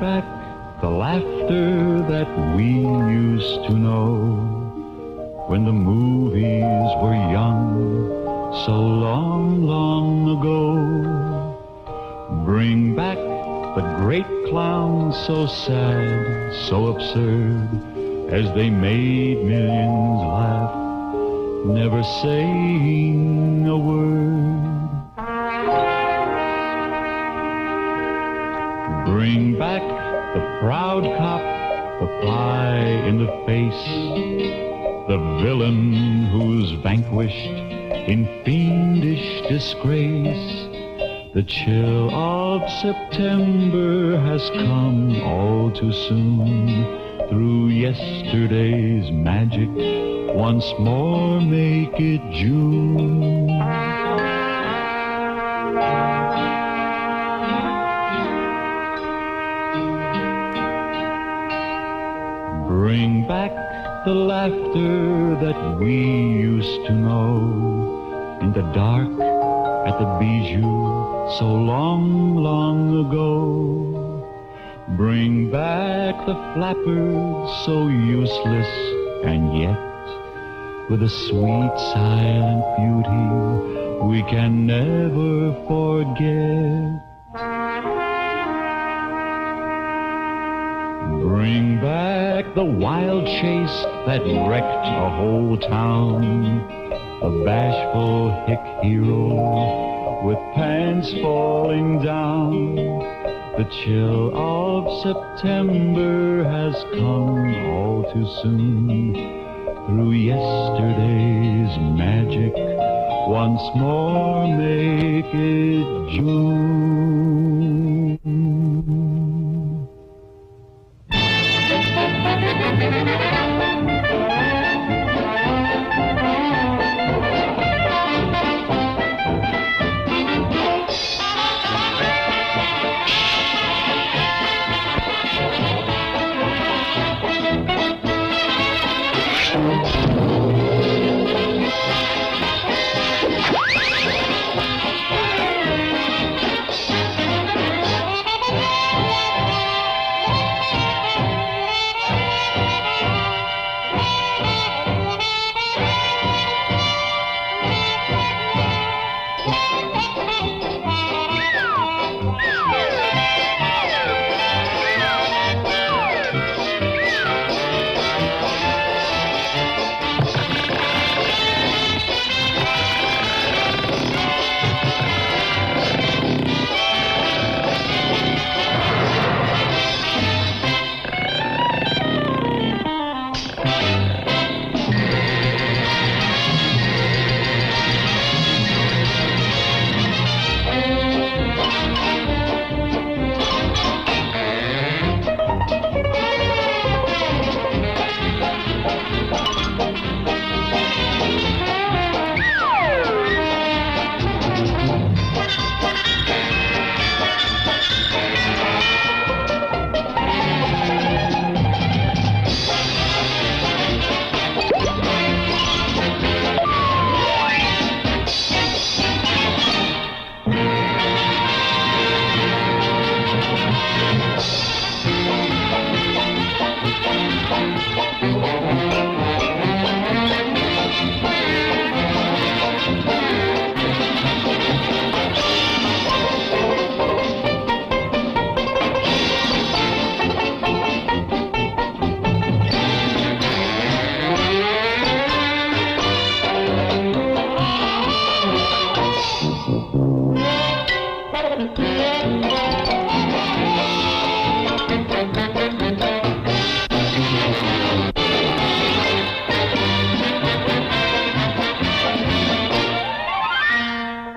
back the laughter that we used to know when the movies were young, so long, long ago. Bring back the great clowns so sad, so absurd, as they made millions laugh, never saying a word. Bring back the proud cop, the pie in the face, the villain who's vanquished in fiendish disgrace. The chill of September has come all too soon. Through yesterday's magic, once more make it June. Bring back the laughter that we used to know in the dark at the Bijou so long, long ago. Bring back the flappers so useless and yet with a sweet silent beauty we can never forget. Bring back the wild chase that wrecked a whole town, a bashful hick hero with pants falling down. The chill of September has come all too soon. Through yesterday's magic, once more make it June.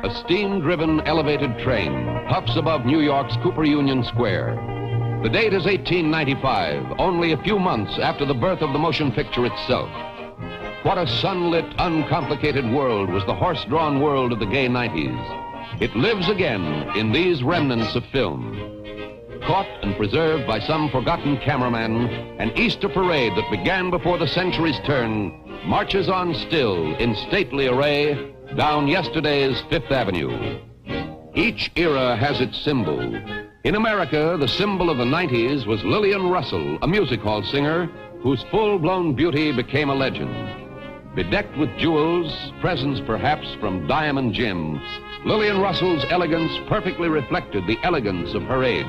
A steam-driven elevated train puffs above New York's Cooper Union Square. The date is 1895, only a few months after the birth of the motion picture itself. What a sunlit, uncomplicated world was the horse-drawn world of the gay 90s. It lives again in these remnants of film. Caught and preserved by some forgotten cameraman, an Easter parade that began before the century's turn marches on still in stately array down yesterday's Fifth Avenue. Each era has its symbol, In America, the symbol of the 90s was Lillian Russell, a music hall singer whose full-blown beauty became a legend. Bedecked with jewels, presents perhaps from Diamond Jim, Lillian Russell's elegance perfectly reflected the elegance of her age.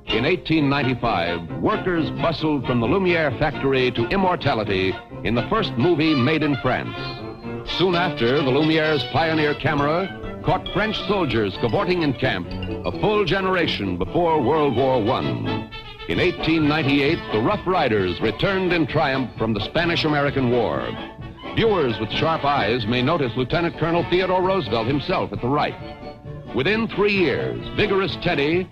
In 1895, workers bustled from the Lumiere factory to immortality in the first movie made in France. Soon after, the Lumiere's pioneer camera caught French soldiers cavorting in camp, a full generation before World War I. In 1898, the Rough Riders returned in triumph from the Spanish-American War. Viewers with sharp eyes may notice Lieutenant Colonel Theodore Roosevelt himself at the right. Within 3 years, Vigorous Teddy,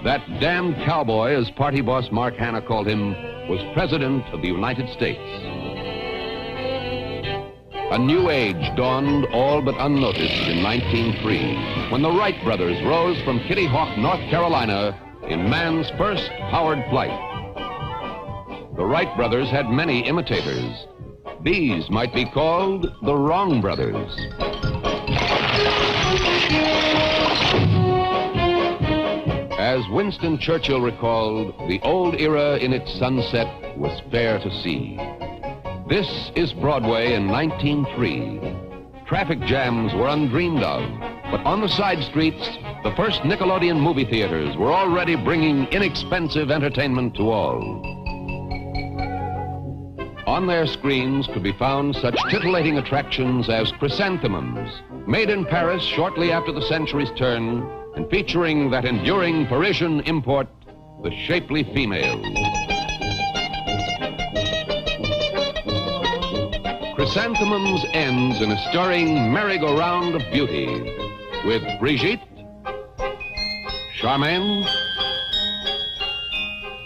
that damned cowboy, as party boss Mark Hanna called him, was President of the United States. A new age dawned all but unnoticed in 1903, when the Wright brothers rose from Kitty Hawk, North Carolina, in man's first powered flight. The Wright brothers had many imitators. These might be called the Wrong Brothers. As Winston Churchill recalled, the old era in its sunset was fair to see. This is Broadway in 1903. Traffic jams were undreamed of, but on the side streets, the first Nickelodeon movie theaters were already bringing inexpensive entertainment to all. On their screens could be found such titillating attractions as Chrysanthemums, made in Paris shortly after the century's turn, and featuring that enduring Parisian import, the shapely female. Chrysanthemums ends in a stirring merry-go-round of beauty, with Brigitte, Charmaine,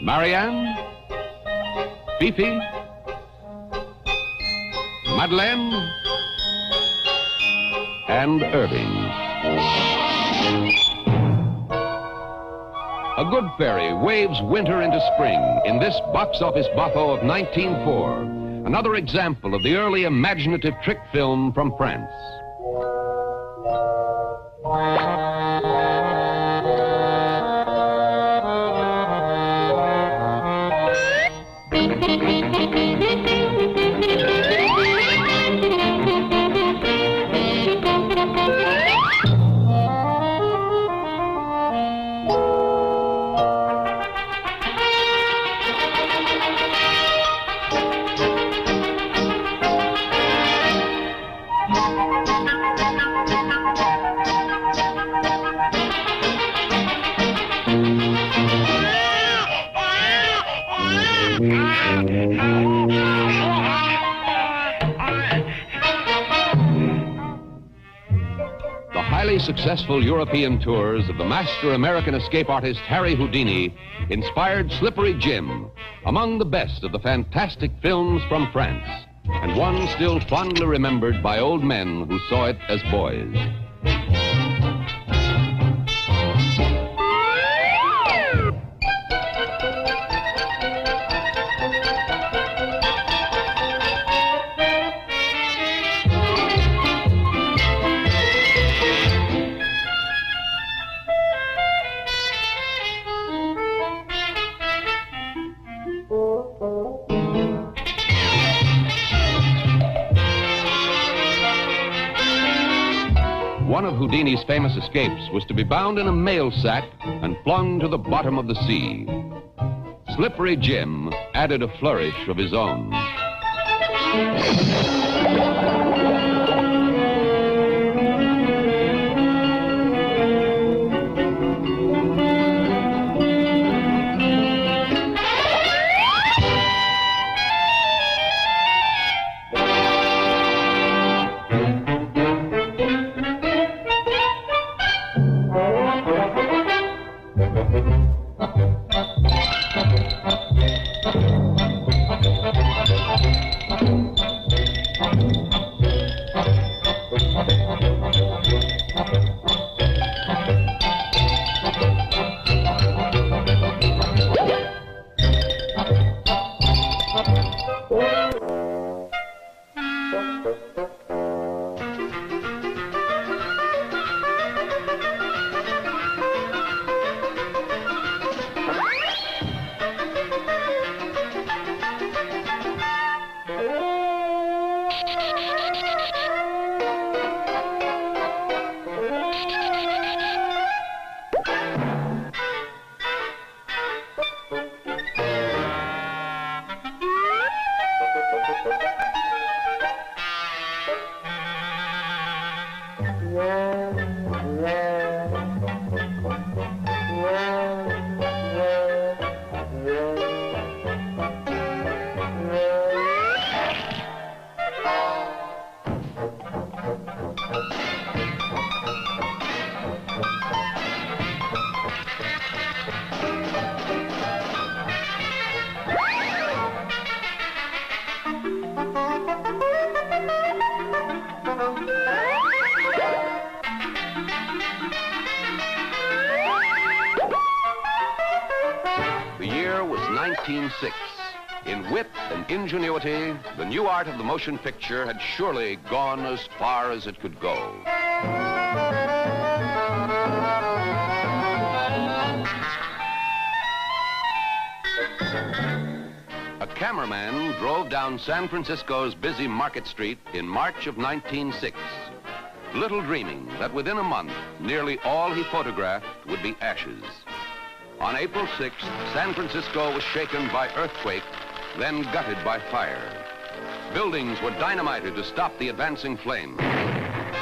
Marianne, Fifi, Madeleine, and Irving. A good fairy waves winter into spring in this box office boffo of 1904, another example of the early imaginative trick film from France. Successful European tours of the master American escape artist Harry Houdini inspired Slippery Jim, among the best of the fantastic films from France, and one still fondly remembered by old men who saw it as boys. One of Houdini's famous escapes was to be bound in a mail sack and flung to the bottom of the sea. Slippery Jim added a flourish of his own. The year was 1906. In wit and ingenuity, the new art of the motion picture had surely gone as far as it could go. A cameraman drove down San Francisco's busy Market Street in March of 1906, little dreaming that within a month, nearly all he photographed would be ashes. On April 6th, San Francisco was shaken by earthquake, then gutted by fire. Buildings were dynamited to stop the advancing flames.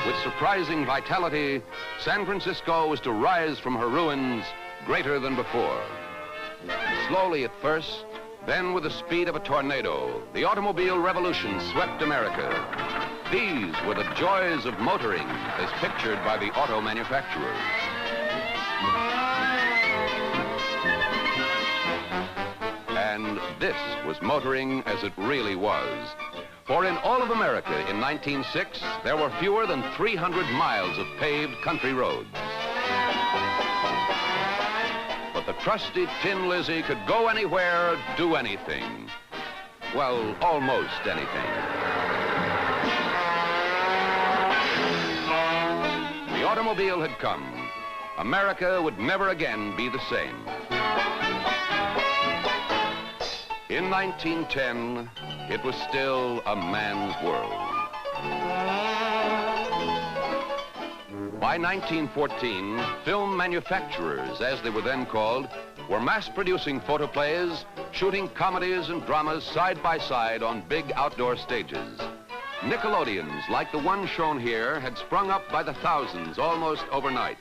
With surprising vitality, San Francisco was to rise from her ruins greater than before. Slowly at first, then with the speed of a tornado, the automobile revolution swept America. These were the joys of motoring as pictured by the auto manufacturers. And this was motoring as it really was. For in all of America in 1906, there were fewer than 300 miles of paved country roads. But the trusty Tin Lizzie could go anywhere, do anything. Well, almost anything. The automobile had come. America would never again be the same. In 1910, it was still a man's world. By 1914, film manufacturers, as they were then called, were mass-producing photoplays, shooting comedies and dramas side by side on big outdoor stages. Nickelodeons, like the one shown here, had sprung up by the thousands almost overnight.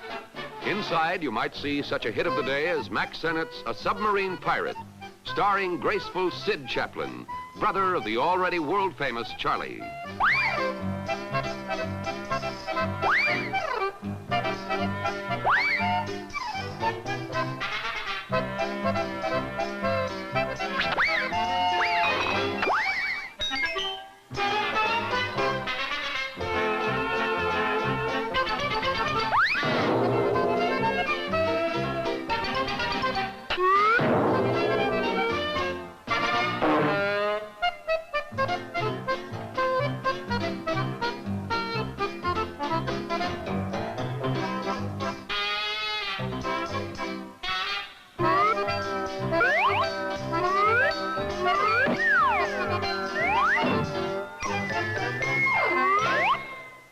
Inside, you might see such a hit of the day as Mack Sennett's A Submarine Pirate, starring graceful Sid Chaplin, brother of the already world-famous Charlie.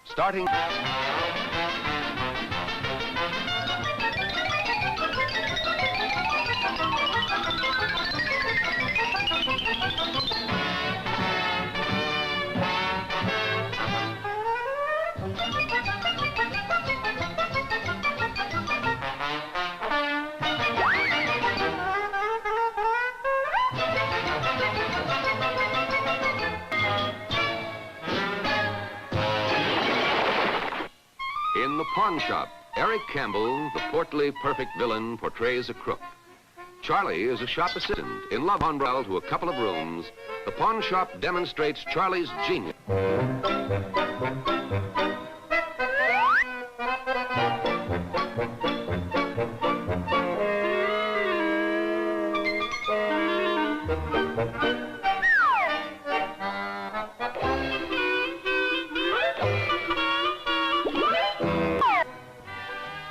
Starting... In The Pawn Shop, Eric Campbell, the portly, perfect villain, portrays a crook. Charlie is a shop assistant. In Love Umbrella to a couple of rooms, the pawn shop demonstrates Charlie's genius.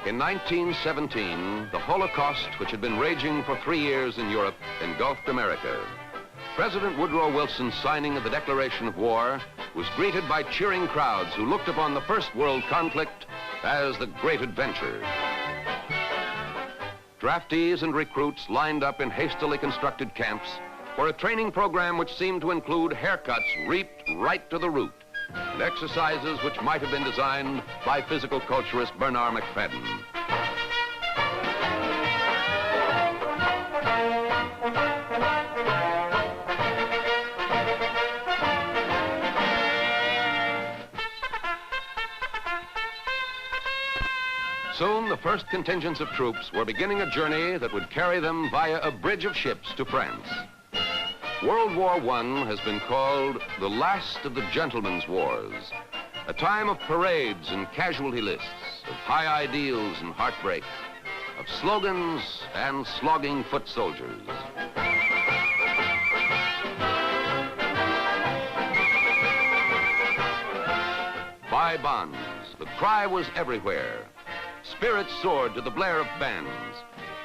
In 1917, the Holocaust, which had been raging for 3 years in Europe, engulfed America. President Woodrow Wilson's signing of the Declaration of War was greeted by cheering crowds who looked upon the First World Conflict as the great adventure. Draftees and recruits lined up in hastily constructed camps for a training program which seemed to include haircuts reaped right to the root, and exercises which might have been designed by physical culturist Bernard McFadden. Soon, the first contingents of troops were beginning a journey that would carry them via a bridge of ships to France. World War I has been called the last of the gentlemen's wars, a time of parades and casualty lists, of high ideals and heartbreak, of slogans and slogging foot soldiers. Buy bonds. The cry was everywhere. Spirits soared to the blare of bands.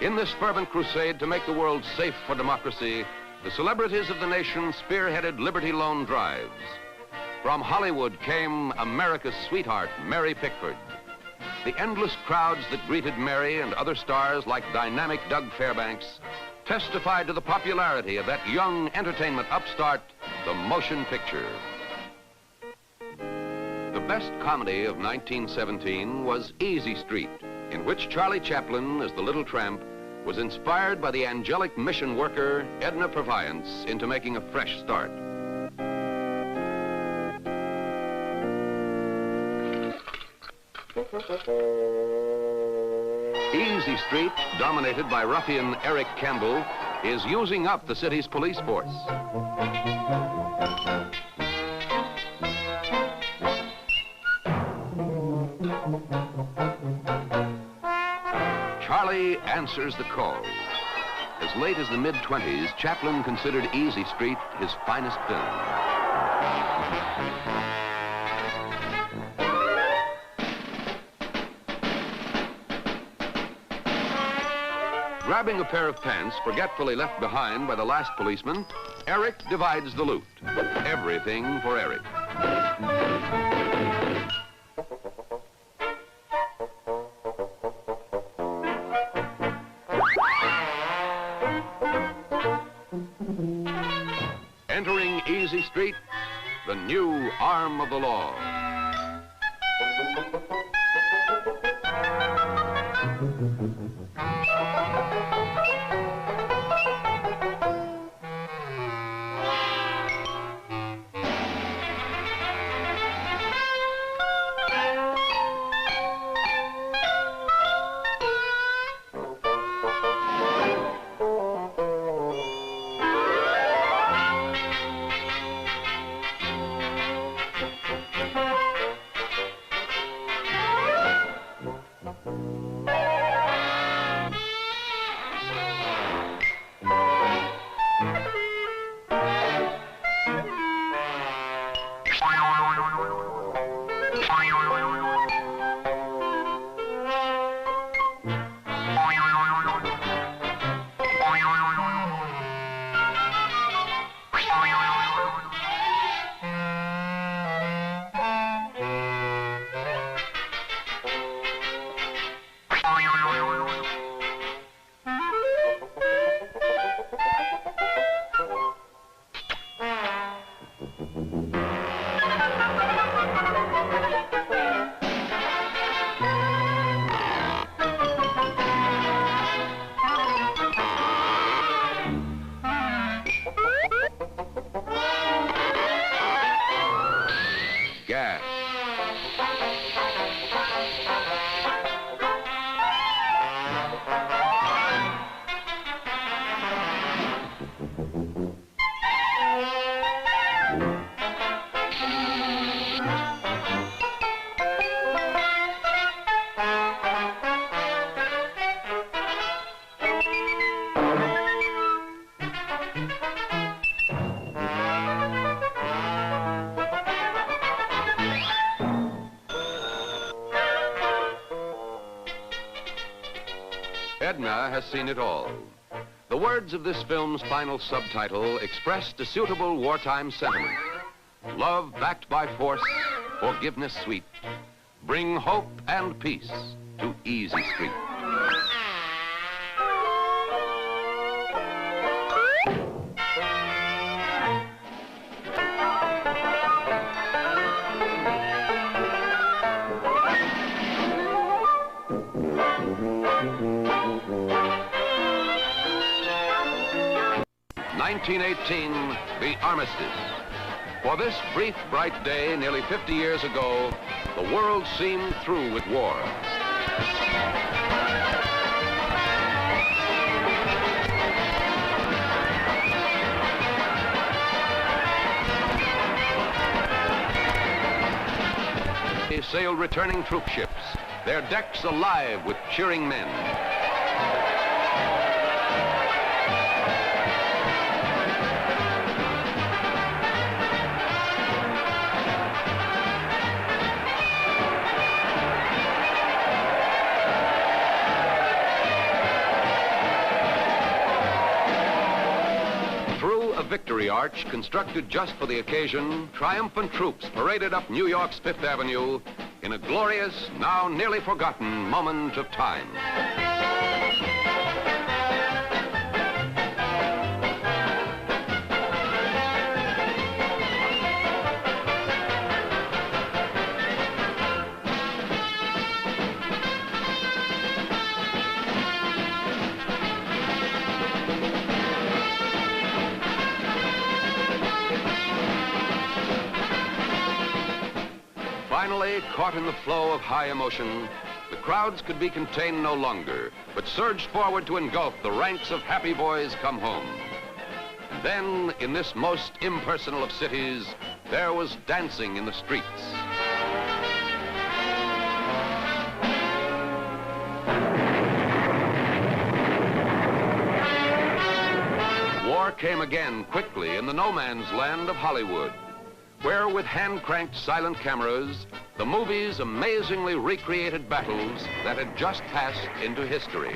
In this fervent crusade to make the world safe for democracy, the celebrities of the nation spearheaded Liberty Loan drives. From Hollywood came America's sweetheart, Mary Pickford. The endless crowds that greeted Mary and other stars like dynamic Doug Fairbanks testified to the popularity of that young entertainment upstart, the motion picture. The best comedy of 1917 was Easy Street, in which Charlie Chaplin, as the little tramp, was inspired by the angelic mission worker Edna Purviance into making a fresh start. Easy Street, dominated by ruffian Eric Campbell, is using up the city's police force. Charlie answers the call. As late as the mid-20s, Chaplin considered Easy Street his finest film. Grabbing a pair of pants forgetfully left behind by the last policeman, Eric divides the loot. Everything for Eric. Entering Easy Street, the new arm of the law. Gags. Edna has seen it all. The words of this film's final subtitle expressed a suitable wartime sentiment. Love backed by force, forgiveness sweet. Bring hope and peace to Easy Street. (1918), the armistice. For this brief, bright day, nearly 50 years ago, the world seemed through with war. They sailed returning troop ships, their decks alive with cheering men. Victory Arch, constructed just for the occasion, triumphant troops paraded up New York's Fifth Avenue in a glorious, now nearly forgotten moment of time. Finally, caught in the flow of high emotion, the crowds could be contained no longer, but surged forward to engulf the ranks of happy boys come home. And then, in this most impersonal of cities, there was dancing in the streets. War came again quickly in the no man's land of Hollywood, where with hand-cranked silent cameras, the movies amazingly recreated battles that had just passed into history.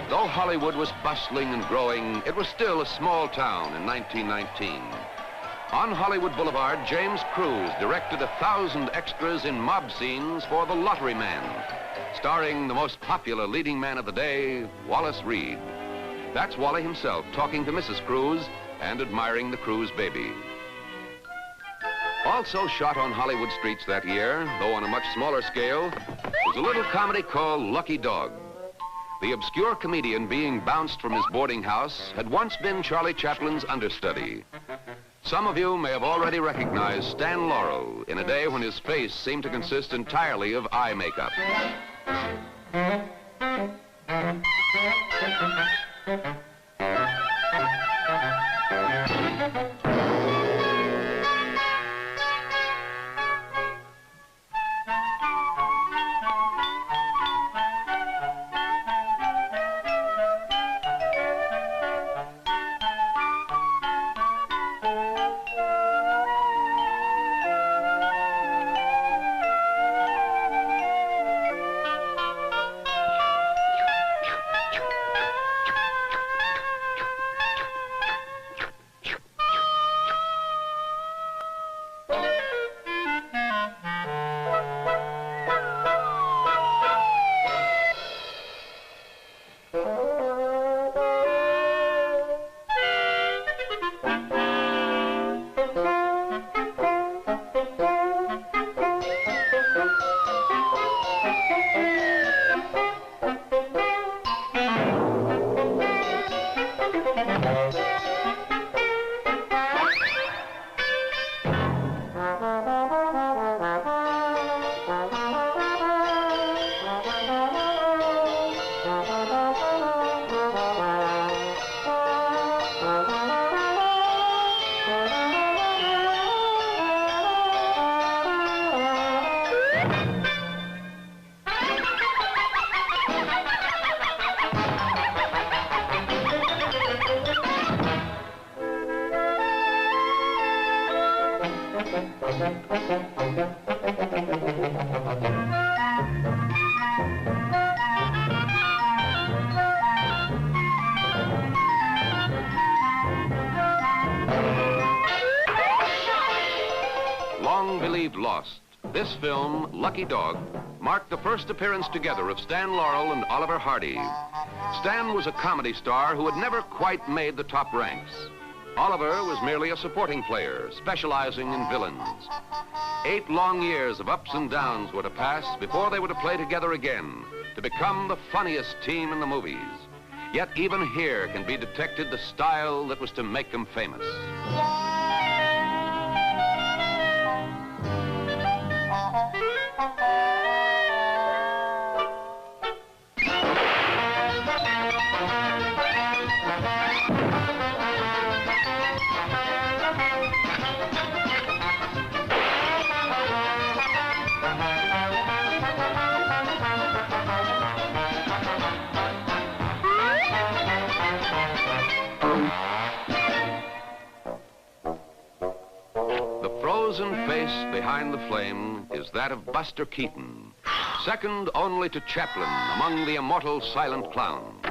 Though Hollywood was bustling and growing, it was still a small town in 1919. On Hollywood Boulevard, James Cruise directed 1,000 extras in mob scenes for The Lottery Man, starring the most popular leading man of the day, Wallace Reed. That's Wally himself talking to Mrs. Cruise and admiring the Cruise baby. Also shot on Hollywood streets that year, though on a much smaller scale, was a little comedy called Lucky Dog. The obscure comedian being bounced from his boarding house had once been Charlie Chaplin's understudy. Some of you may have already recognized Stan Laurel in a day when his face seemed to consist entirely of eye makeup. Long believed lost, this film, Lucky Dog, marked the first appearance together of Stan Laurel and Oliver Hardy. Stan was a comedy star who had never quite made the top ranks. Oliver was merely a supporting player, specializing in villains. 8 long years of ups and downs were to pass before they were to play together again, to become the funniest team in the movies. Yet even here can be detected the style that was to make them famous. The face behind the flame is that of Buster Keaton, second only to Chaplin among the immortal silent clowns.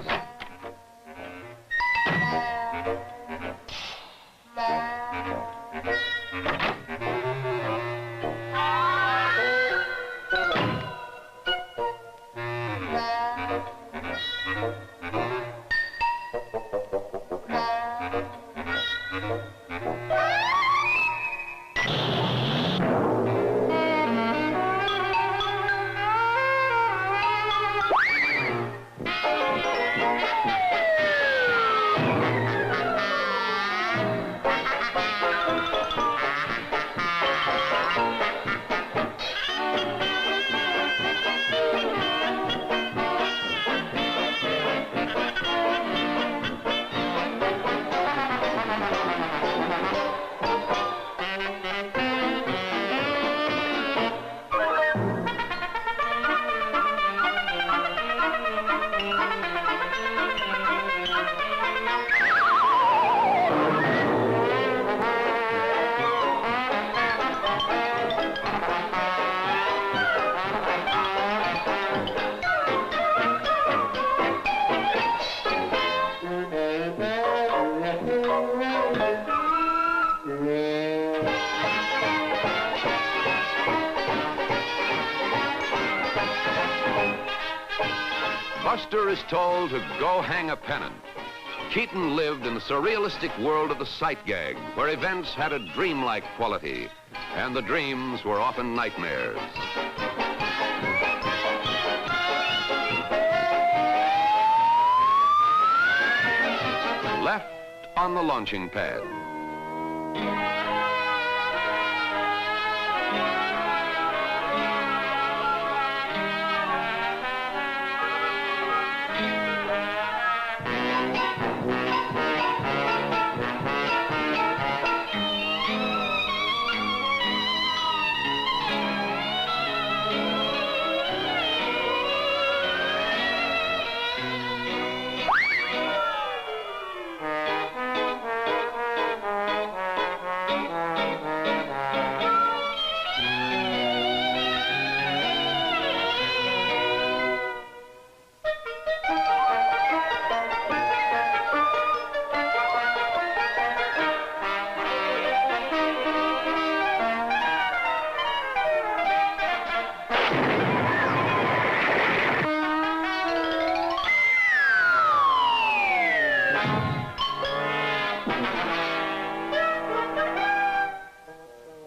Buster is told to go hang a pennant. Keaton lived in the surrealistic world of the sight gag, where events had a dreamlike quality, and the dreams were often nightmares. Left on the launching pad.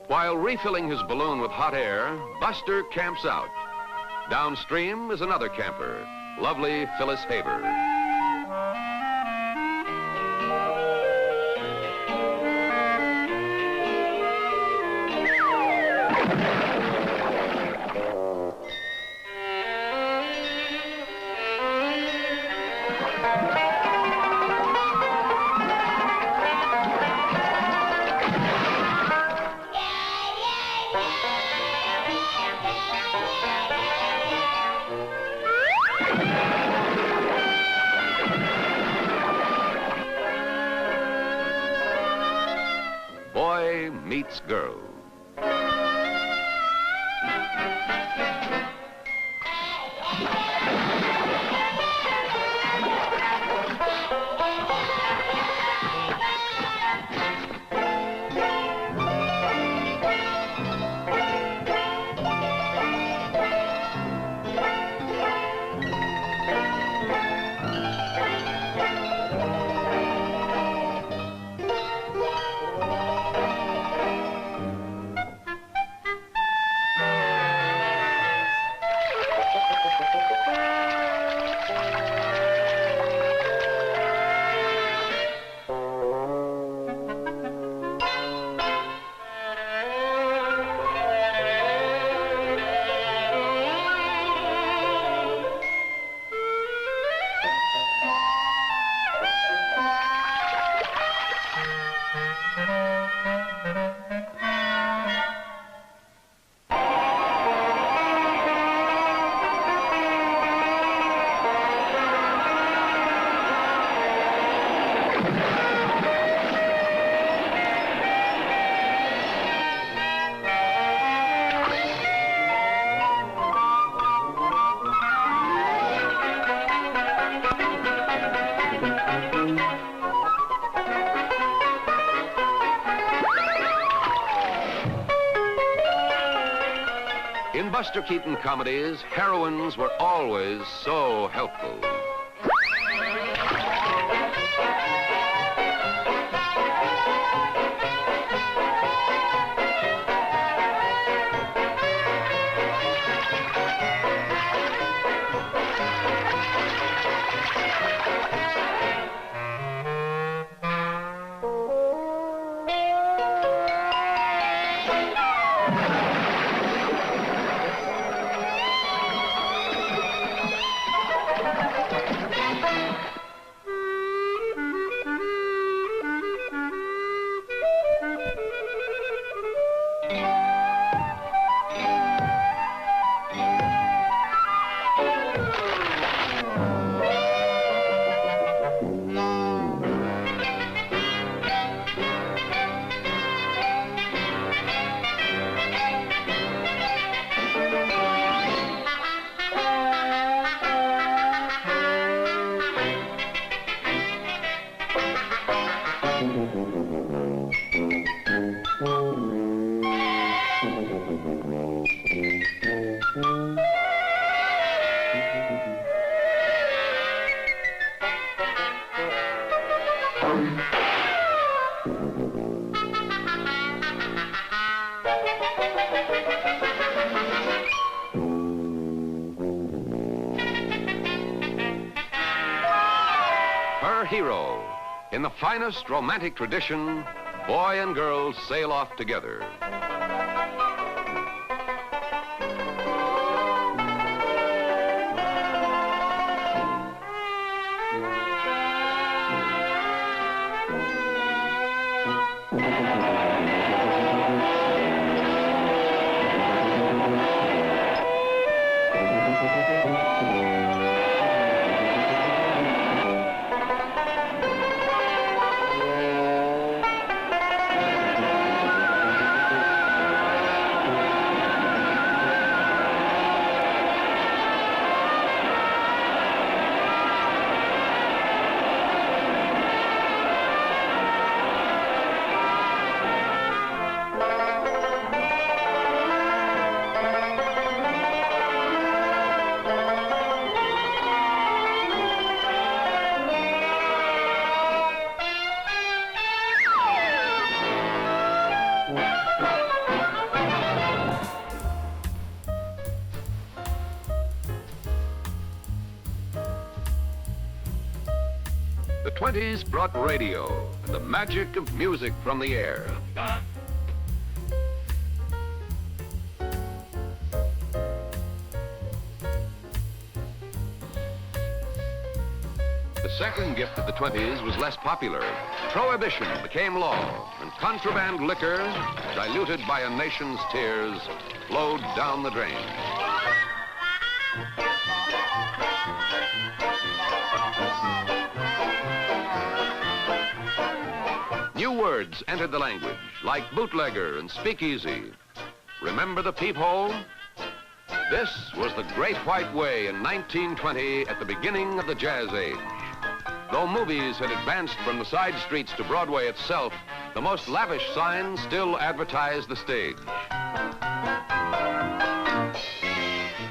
While refilling his balloon with hot air, Buster camps out. Downstream is another camper, lovely Phyllis Haber. Boy meets girl. In Buster Keaton comedies, heroines were always so helpful. Her hero. In the finest romantic tradition, boy and girl sail off together. The 20s brought radio and the magic of music from the air. The second gift of the 20s was less popular. Prohibition became law, and contraband liquor, diluted by a nation's tears, flowed down the drain. New words entered the language, like bootlegger and speakeasy. Remember the peephole? This was the Great White Way in 1920 at the beginning of the Jazz Age. Though movies had advanced from the side streets to Broadway itself, the most lavish signs still advertised the stage.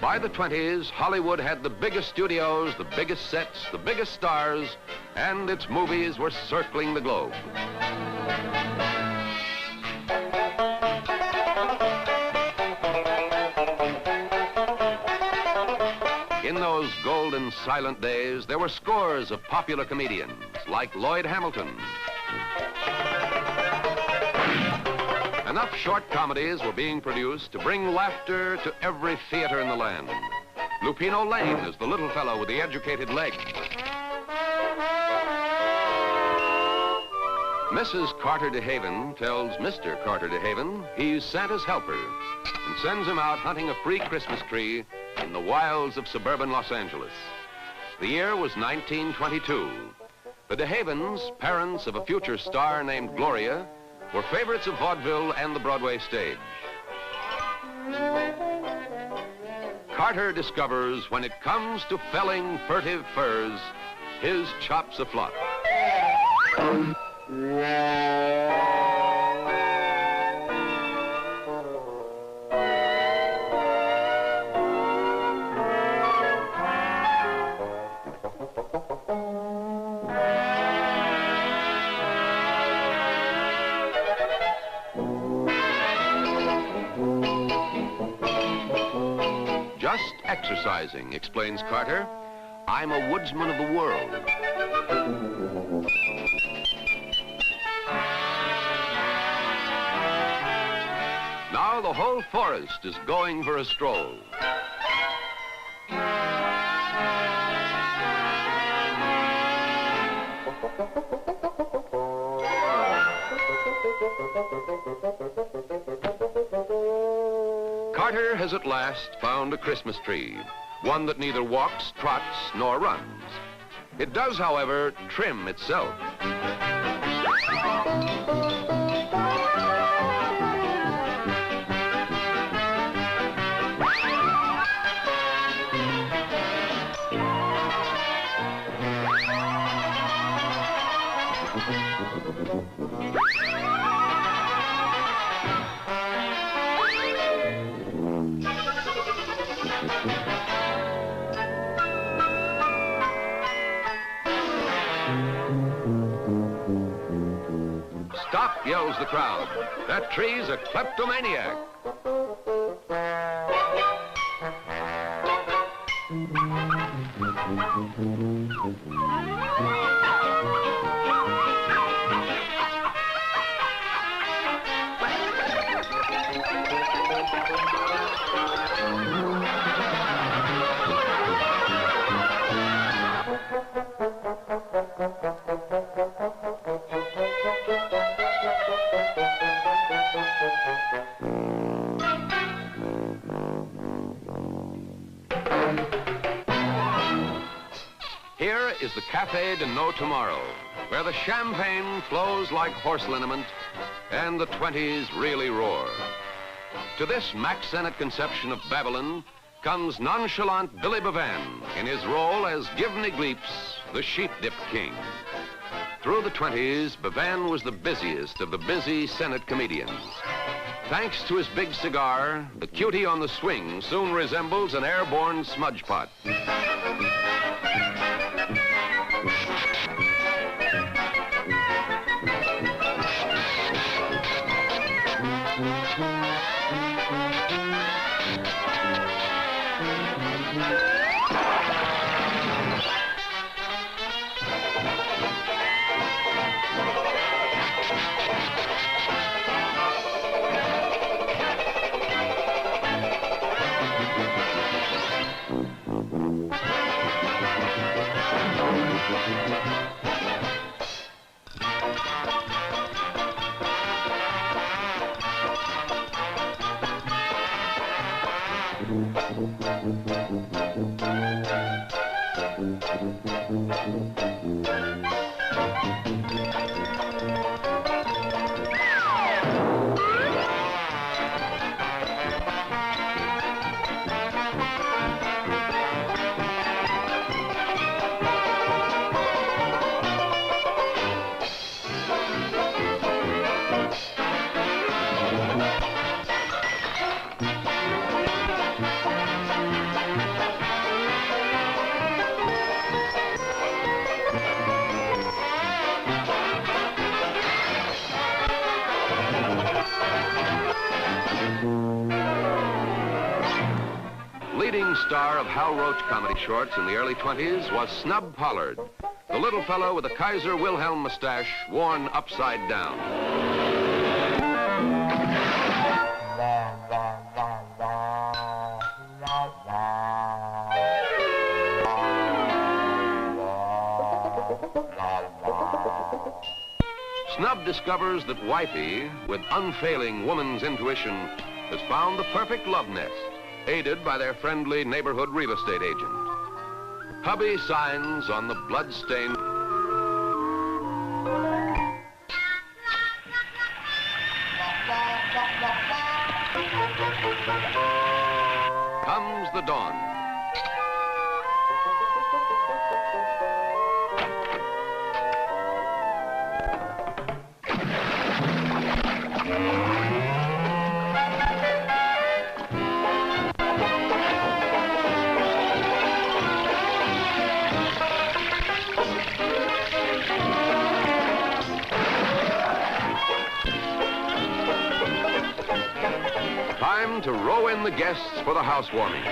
By the 20s, Hollywood had the biggest studios, the biggest sets, the biggest stars, and its movies were circling the globe. In those golden silent days, there were scores of popular comedians, like Lloyd Hamilton. Enough short comedies were being produced to bring laughter to every theater in the land. Lupino Lane is the little fellow with the educated leg. Mrs. Carter DeHaven tells Mr. Carter DeHaven he's Santa's helper and sends him out hunting a free Christmas tree in the wilds of suburban Los Angeles. The year was 1922. The DeHavens, parents of a future star named Gloria, were favorites of vaudeville and the Broadway stage. Carter discovers when it comes to felling furtive furs, his chops a flop. exercising, explains Carter. I'm a woodsman of the world. Now the whole forest is going for a stroll. Carter has at last found a Christmas tree, one that neither walks, trots, nor runs. It does, however, trim itself. Stop, yells the crowd. That tree's a kleptomaniac. Here is the Café de No Tomorrow, where the champagne flows like horse liniment and the 20s really roar. To this Mack Sennett conception of Babylon comes nonchalant Billy Bevan in his role as Givney Gleeps, the sheep dip king. Through the 20s, Bevan was the busiest of the busy Sennett comedians. Thanks to his big cigar, the cutie on the swing soon resembles an airborne smudge pot. Leading star of Hal Roach comedy shorts in the early 20s was Snub Pollard, the little fellow with a Kaiser Wilhelm mustache worn upside down. Snub discovers that Wifey, with unfailing woman's intuition, has found the perfect love nest, aided by their friendly neighborhood real estate agent. Hubby signs on the blood-stained... Comes the dawn. Time to row in the guests for the housewarming.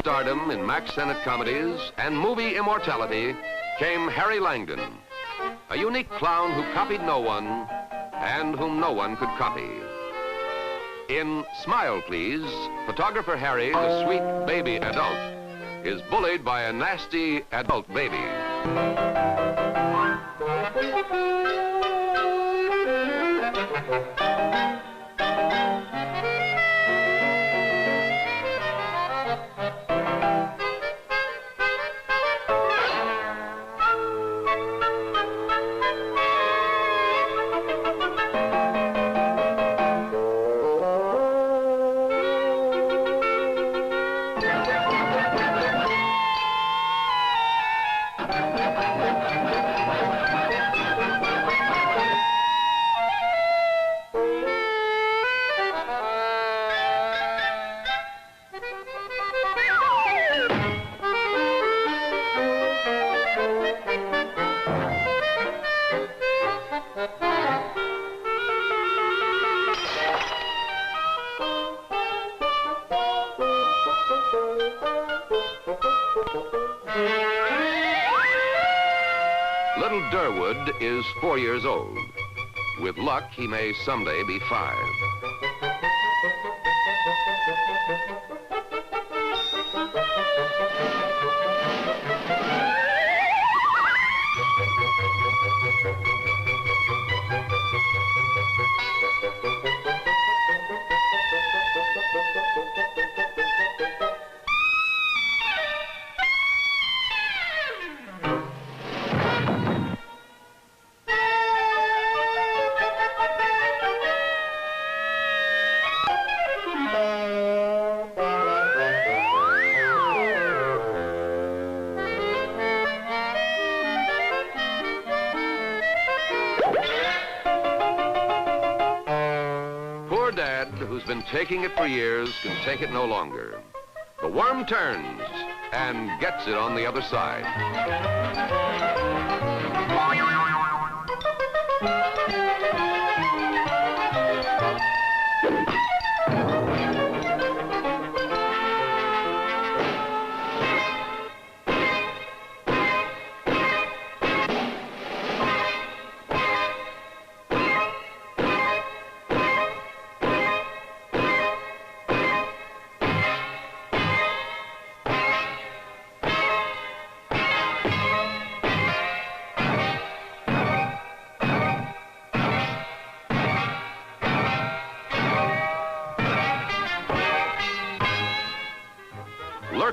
Stardom in Max Sennett comedies and movie immortality came Harry Langdon, a unique clown who copied no one and whom no one could copy. In Smile Please, photographer Harry, the sweet baby adult, is bullied by a nasty adult baby. Little Durwood is 4 years old. With luck, he may someday be 5. Dad, who's been taking it for years, can take it no longer. The worm turns and gets it on the other side.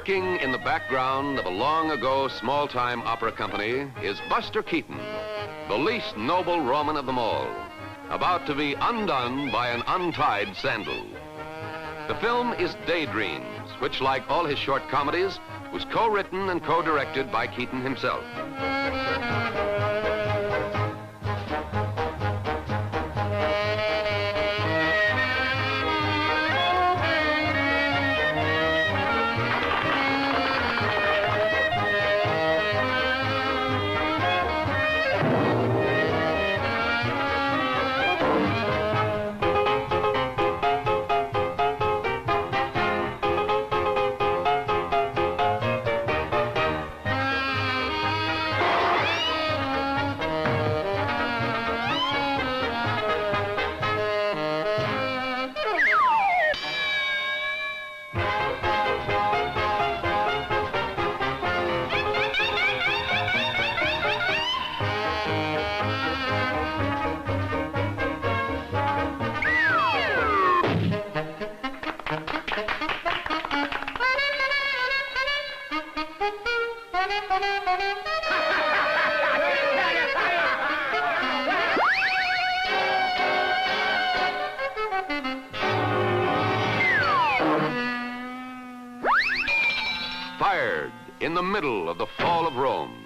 Lurking in the background of a long-ago small-time opera company is Buster Keaton, the least noble Roman of them all, about to be undone by an untied sandal. The film is Daydreams, which, like all his short comedies, was co-written and co-directed by Keaton himself. Fired in the middle of the fall of Rome.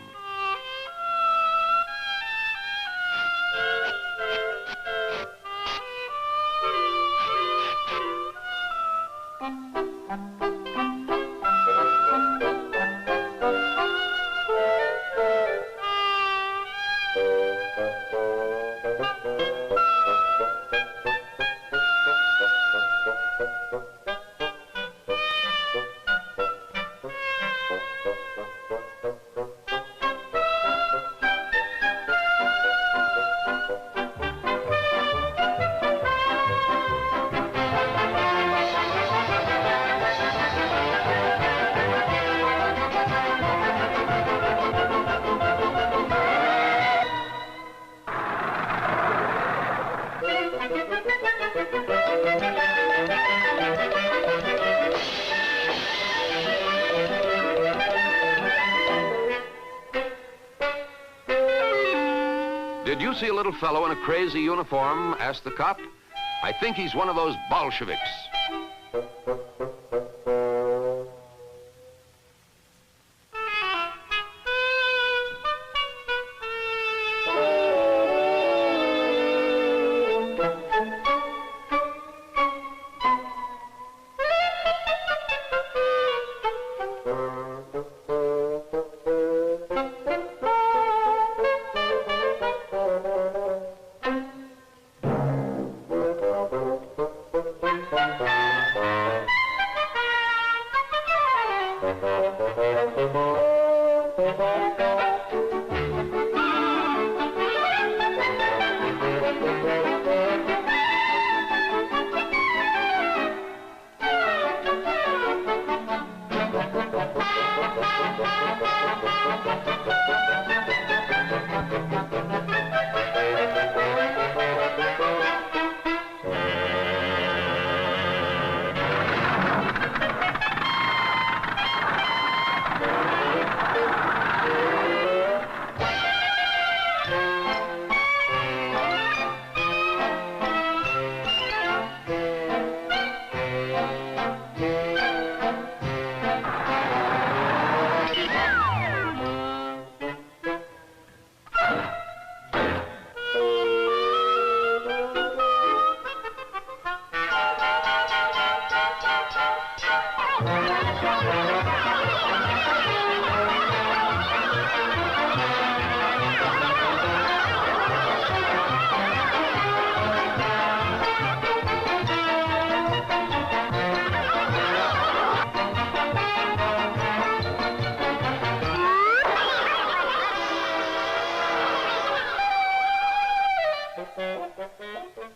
Did you see a little fellow in a crazy uniform? Asked the cop. I think he's one of those Bolsheviks.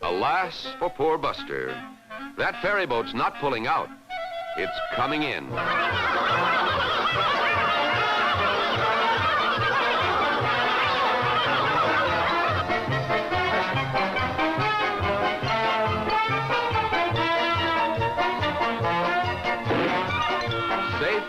Alas for poor Buster. That ferry boat's not pulling out. It's coming in. Safe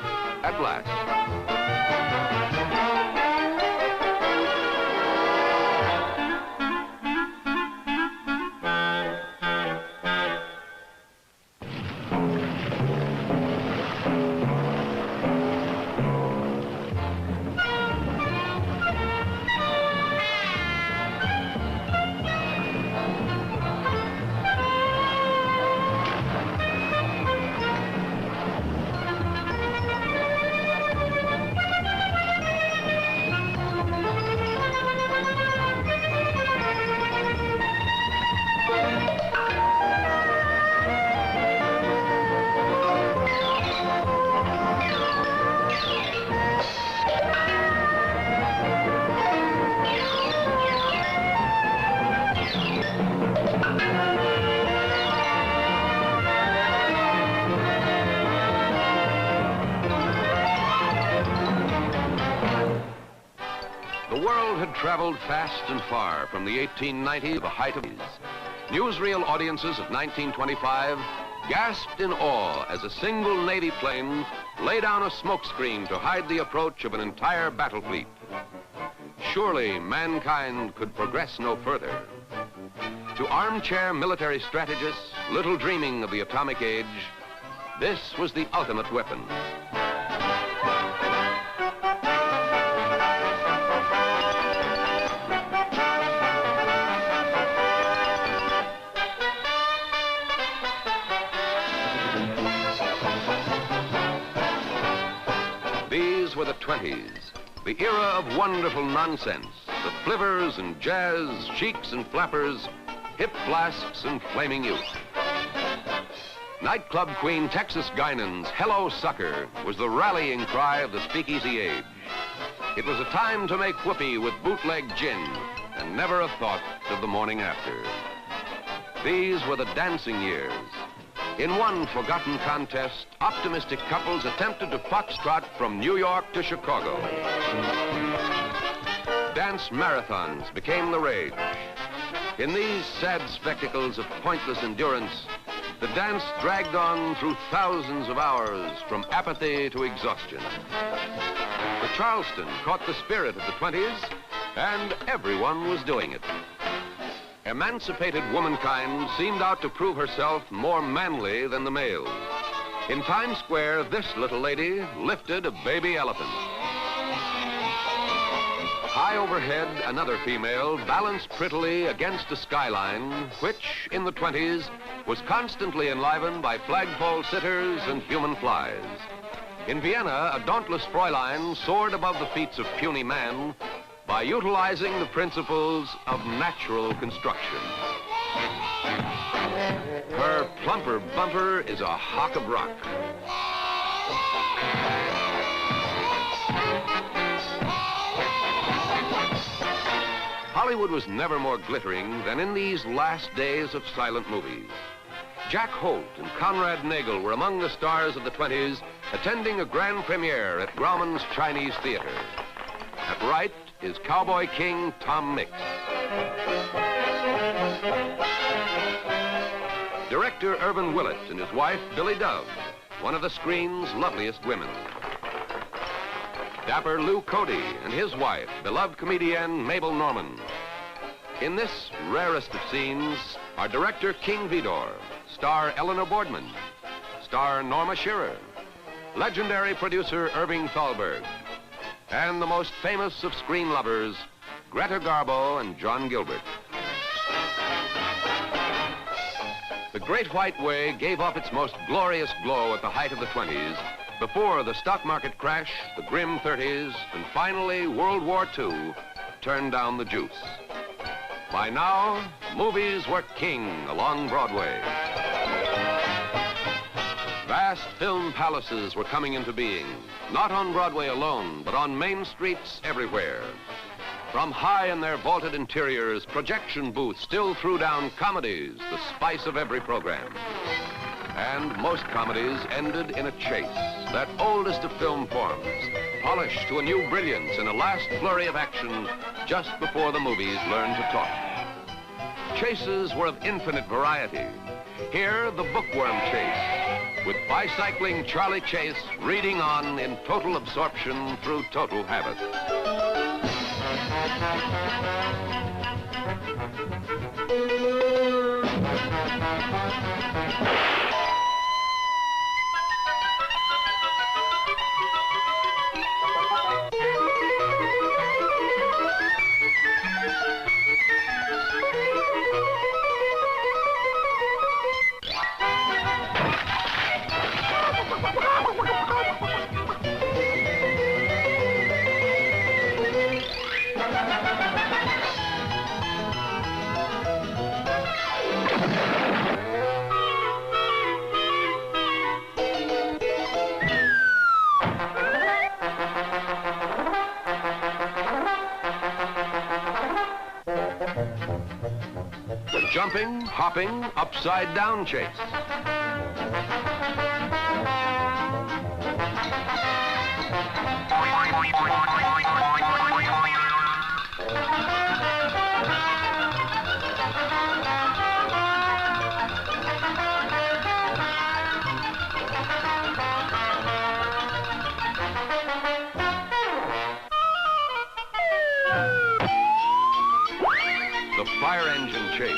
world had traveled fast and far from the 1890s to the height of these. Newsreel audiences of 1925 gasped in awe as a single Navy plane lay down a smokescreen to hide the approach of an entire battle fleet. Surely mankind could progress no further. To armchair military strategists, little dreaming of the atomic age, this was the ultimate weapon. These were the 20s, the era of wonderful nonsense, the flivvers and jazz, sheiks and flappers, hip flasks and flaming youth. Nightclub queen Texas Guinan's Hello Sucker was the rallying cry of the speakeasy age. It was a time to make whoopee with bootleg gin and never a thought of the morning after. These were the dancing years. In one forgotten contest, optimistic couples attempted to foxtrot from New York to Chicago. Dance marathons became the rage. In these sad spectacles of pointless endurance, the dance dragged on through thousands of hours from apathy to exhaustion. The Charleston caught the spirit of the 20s, and everyone was doing it. Emancipated womankind seemed out to prove herself more manly than the male. In Times Square, this little lady lifted a baby elephant. High overhead, another female balanced prettily against a skyline, which, in the 20s, was constantly enlivened by flagpole sitters and human flies. In Vienna, a dauntless Fräulein soared above the feats of puny man by utilizing the principles of natural construction. Her plumper bumper is a hock of rock. Hollywood was never more glittering than in these last days of silent movies. Jack Holt and Conrad Nagel were among the stars of the 20s, attending a grand premiere at Grauman's Chinese Theater. At right is Cowboy King Tom Mix. Director Irvin Willett and his wife, Billy Dove, one of the screen's loveliest women. Dapper Lou Cody and his wife, beloved comedienne Mabel Normand. In this rarest of scenes are director King Vidor, star Eleanor Boardman, star Norma Shearer, legendary producer Irving Thalberg, and the most famous of screen lovers, Greta Garbo and John Gilbert. The Great White Way gave off its most glorious glow at the height of the 20s, before the stock market crash, the grim 30s, and finally World War II turned down the juice. By now, movies were king along Broadway. Vast film palaces were coming into being, not on Broadway alone, but on main streets everywhere. From high in their vaulted interiors, projection booths still threw down comedies, the spice of every program. And most comedies ended in a chase, that oldest of film forms, polished to a new brilliance in a last flurry of action just before the movies learned to talk. Chases were of infinite variety. Here, the bookworm chase, with bicycling Charlie Chase reading on in total absorption through total habit. The jumping, hopping, upside-down chase. fire engine chase.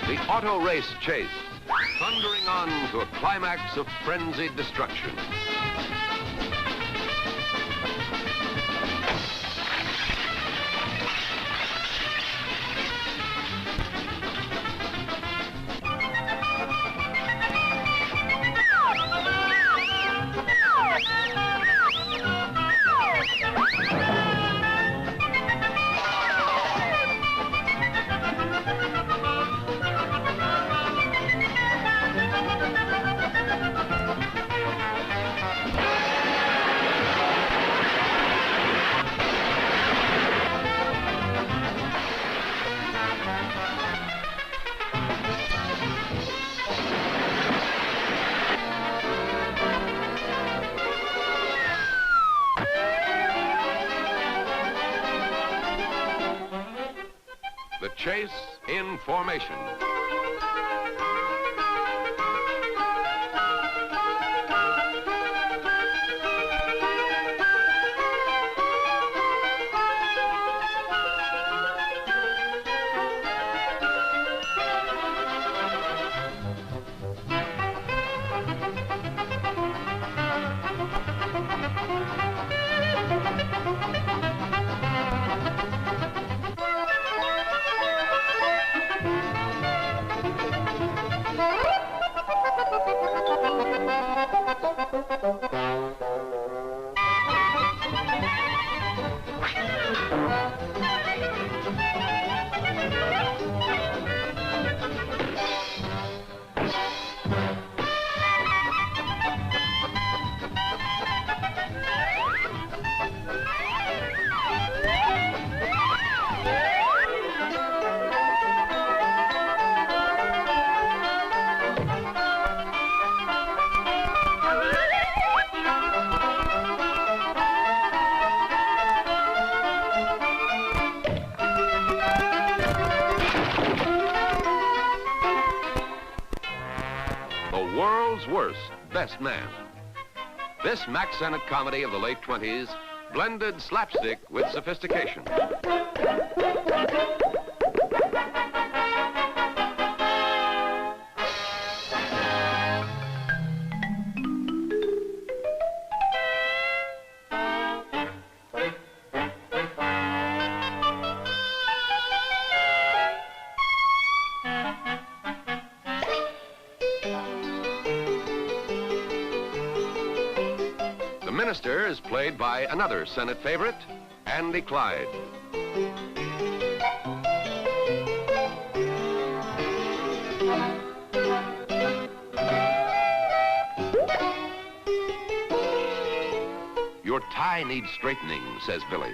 The auto race chase, thundering on to a climax of frenzied destruction. The chase in formation. World's Worst Best Man. This Max Sennett comedy of the late 20s blended slapstick with sophistication. The minister is played by another Senate favorite, Andy Clyde. Your tie needs straightening, says Billy.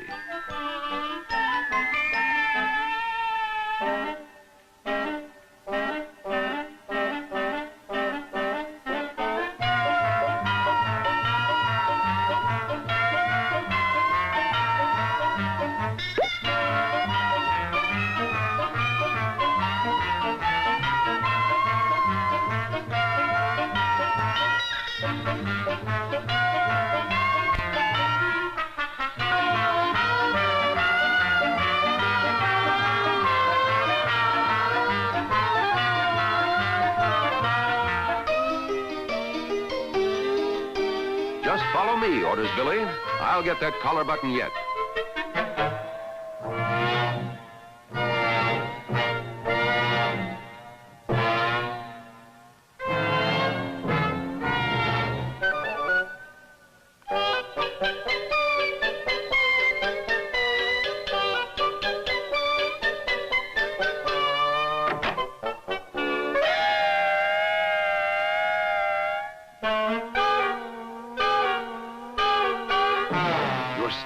Just follow me, orders Billy. I'll get that collar button yet.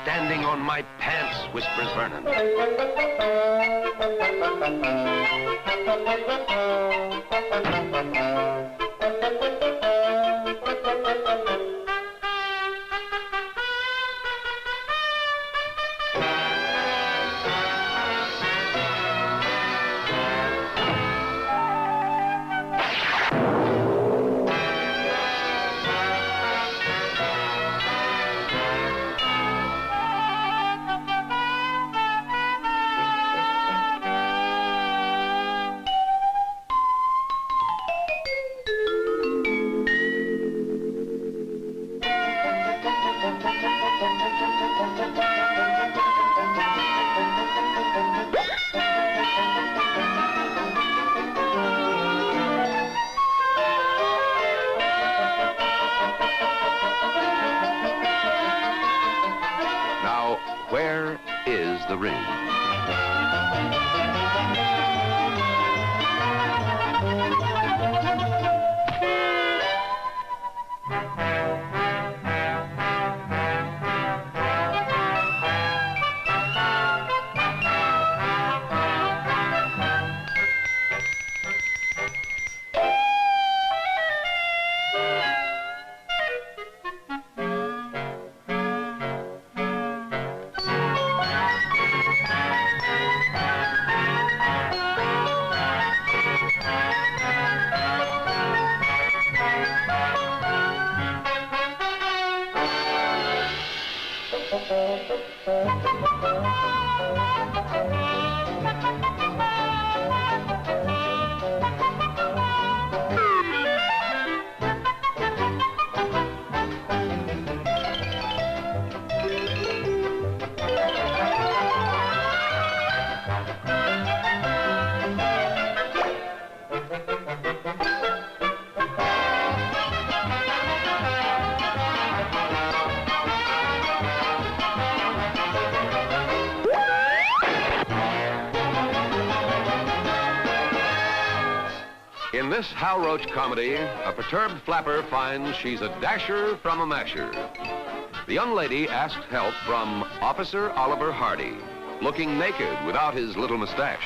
Standing on my pants, whispers Vernon. Now, where is the ring? In this Hal Roach comedy, a perturbed flapper finds she's a dasher from a masher. The young lady asked help from Officer Oliver Hardy, looking naked without his little mustache.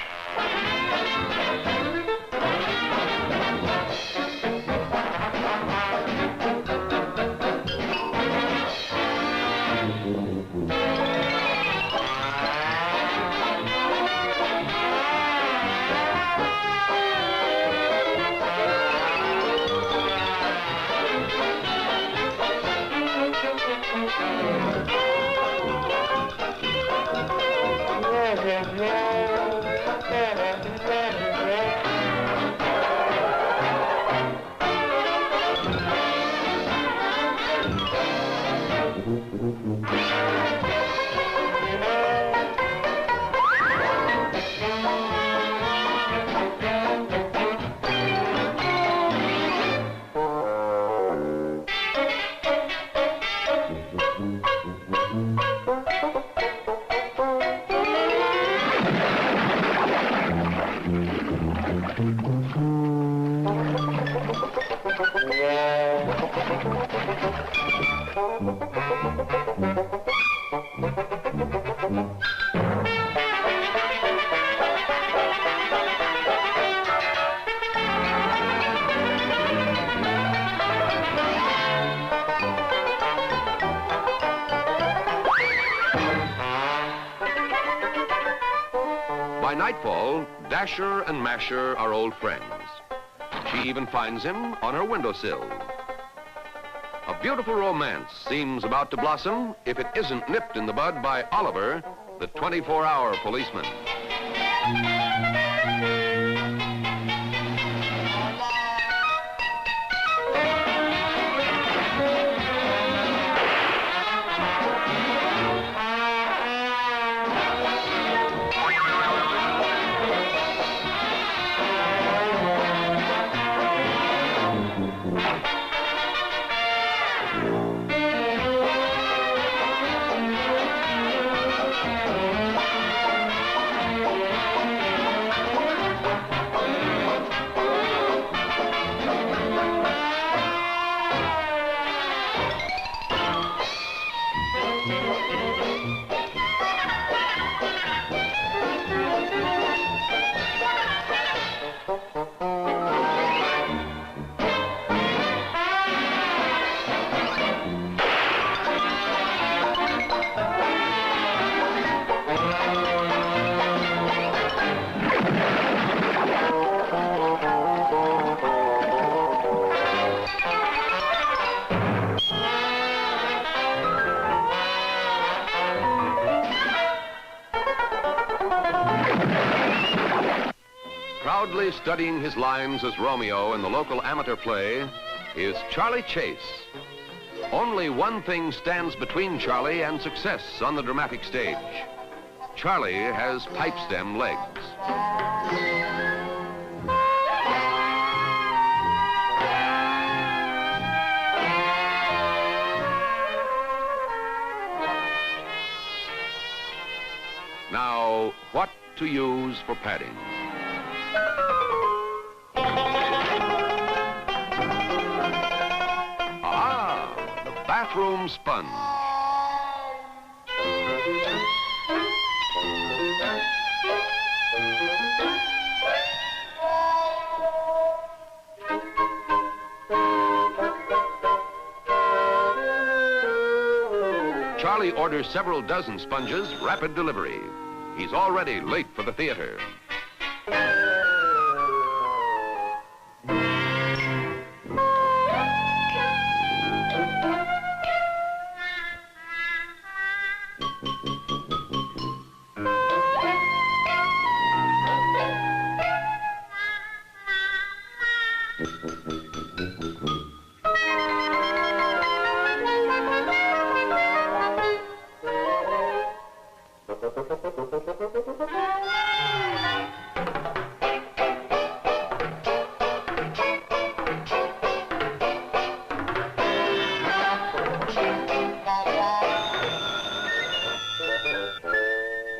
By nightfall, Dasher and Masher are old friends. She even finds him on her windowsill. A beautiful romance seems about to blossom if it isn't nipped in the bud by Oliver, the 24-hour policeman. proudly studying his lines as Romeo in the local amateur play is Charlie Chase. Only one thing stands between Charlie and success on the dramatic stage. Charlie has pipe stem legs. Now, what to use for padding? The bathroom sponge. Charlie orders several dozen sponges, rapid delivery. He's already late for the theater.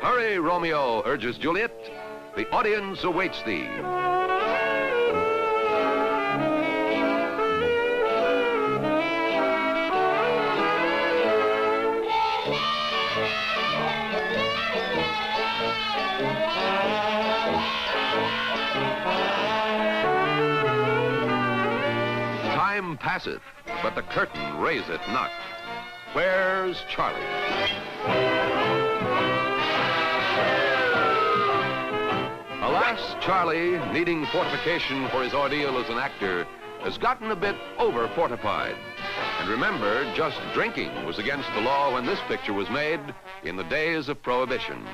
Hurry, Romeo, urges Juliet. The audience awaits thee. Time passeth, but the curtain raiseth not. Where's Charlie? Alas, Charlie, needing fortification for his ordeal as an actor, has gotten a bit over-fortified. And remember, just drinking was against the law when this picture was made in the days of Prohibition.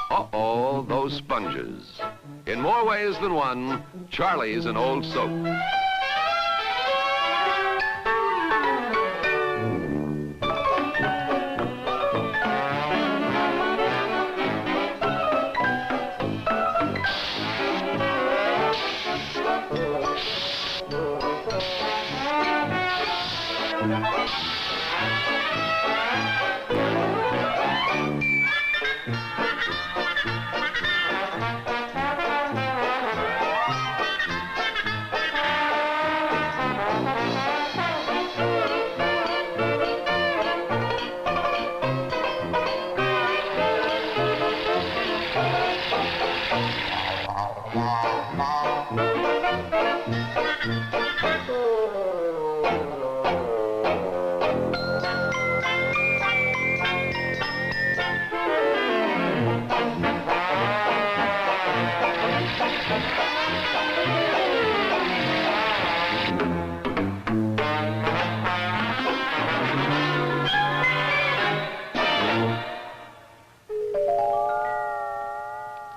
Uh-oh, those sponges. In more ways than one, Charlie's an old soap.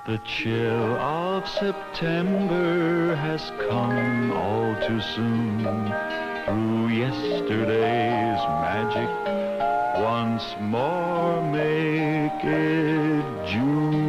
The chill of September has come all too soon. Through yesterday's magic, once more make it June.